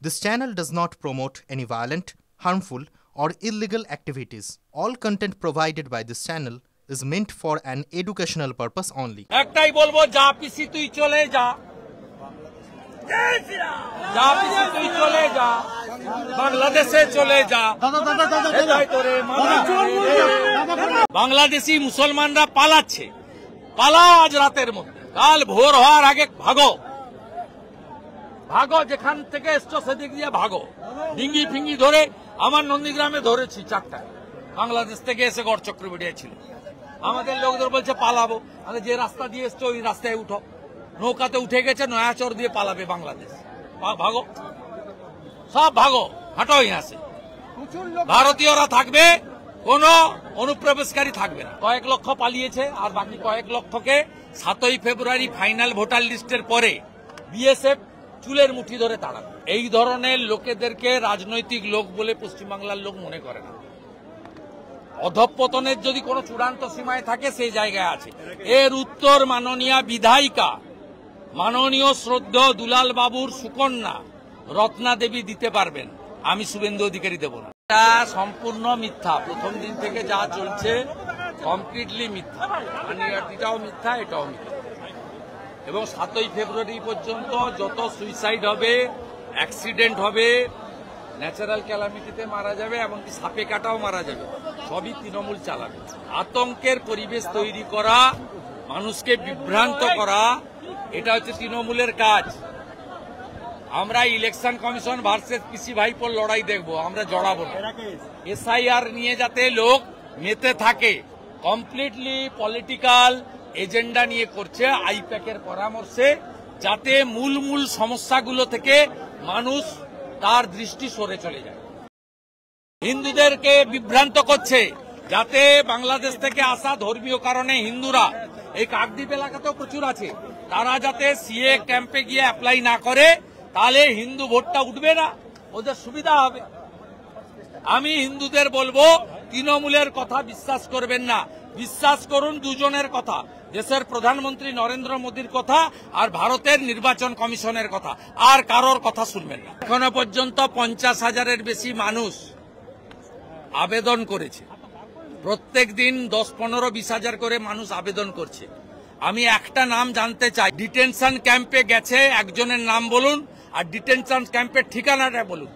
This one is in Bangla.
This channel does not promote any violent, harmful, or illegal activities. All content provided by this channel is meant for an educational purpose only. একটাই বলবো, যা পিসি তুই চলে যা, যা পিসি তুই চলে যা, বাংলাদেশে চলে যা। বাংলাদেশি মুসলমানরা পালাচ্ছে, পালাও আজ রাতের মধ্যে, কাল ভোর হওয়ার আগে ভাগো, ভাগো, যেখান থেকে এসছো সেদিক দিয়ে ভাগো। ডিঙ্গি ফিঙ্গি ধরে আমার নন্দীগ্রামে ধরেছি 4টা, বাংলাদেশ থেকে এসে গড়চক্র বেরিয়েছিল। আমাদের লোকদের বলছে পালাবো, আরে যে রাস্তা দিয়ে এসছো ওই রাস্তায় উঠো। নৌকাতে উঠে গেছে, নয়াচর দিয়ে পালাবে বাংলাদেশ। ভাগো, সব ভাগো, হাঁটো আসে। ভারতীয়রা থাকবে, কোন অনুপ্রবেশকারী থাকবে না। কয়েক লক্ষ পালিয়েছে, আর বাকি কয়েক লক্ষকে 7ই ফেব্রুয়ারি ফাইনাল ভোটার লিস্টের পরে বিএসএফ চুলের মুঠি ধরে তাড়াবে। এই ধরনের লোকেদেরকে রাজনৈতিক লোক বলে পশ্চিমবাংলার লোক মনে করে না। অধঃপতনের যদি কোনো চূড়ান্ত সীমায় থাকে সেই জায়গায় আছে। এর উত্তর মাননীয় বিধায়িকা, মাননীয় শ্রদ্ধা দুলাল বাবুর সুকন্যা রত্না দেবী দিতে পারবেন, আমি শুভেন্দু অধিকারী দেব না। এটা সম্পূর্ণ মিথ্যা। প্রথম দিন থেকে যা চলছে কমপ্লিটলি মিথ্যা। এটাও মিথ্যা, এটাও মিথ্যা। এবং 7ই ফেব্রুয়ারি পর্যন্ত যত সুইসাইড হবে, অ্যাক্সিডেন্ট হবে, ন্যাচারাল ক্যালামিটিতে মারা যাবে, এমনকি সাপে কাটাও মারা যাবে, সবই তৃণমূল চালাবে। আতঙ্কের পরিবেশ তৈরি করা, মানুষকে বিভ্রান্ত করা, এটা হচ্ছে তৃণমূলের কাজ। আমরা ইলেকশন কমিশন ভার্সেস পিসি ভাইপোর লড়াই দেখব, আমরা জড়াবো না। এসআইআর নিয়ে যাতে লোক মেতে থাকে, কমপ্লিটলি পলিটিক্যাল এজেন্ডা নিয়ে করছে, আইপ্যাকের পরামর্শে, যাতে মূল মূল সমস্যাগুলো থেকে মানুষ তার দৃষ্টি সরে চলে যায়। হিন্দুদেরকে বিভ্রান্ত করছে, যাতে বাংলাদেশ থেকে আসা ধর্মীয় কারণে হিন্দুরা, এই কাকদ্বীপ এলাকাতেও প্রচুর আছে, তারা যাতে সিএ ক্যাম্পে গিয়ে অ্যাপ্লাই না করে, তাহলে হিন্দু ভোটটা উঠবে না, ওদের সুবিধা হবে। আমি হিন্দুদের বলবো, তৃণমূলের কথা বিশ্বাস করবেন না, বিশ্বাস করুন দুজনের কথা, দেশের প্রধানমন্ত্রী নরেন্দ্র মোদীর কথা আর ভারতের নির্বাচন কমিশনের কথা, আর কারোর কথা শুনবেন না। এখনো পর্যন্ত 50,000-এর বেশি মানুষ আবেদন করেছে। প্রত্যেক দিন 10-15-20 হাজার করে মানুষ আবেদন করছে। আমি একটা নাম জানতে চাই, ডিটেনশন ক্যাম্পে গেছে একজনের নাম বলুন, আর ডিটেনশন ক্যাম্পের ঠিকানাটা বলুন।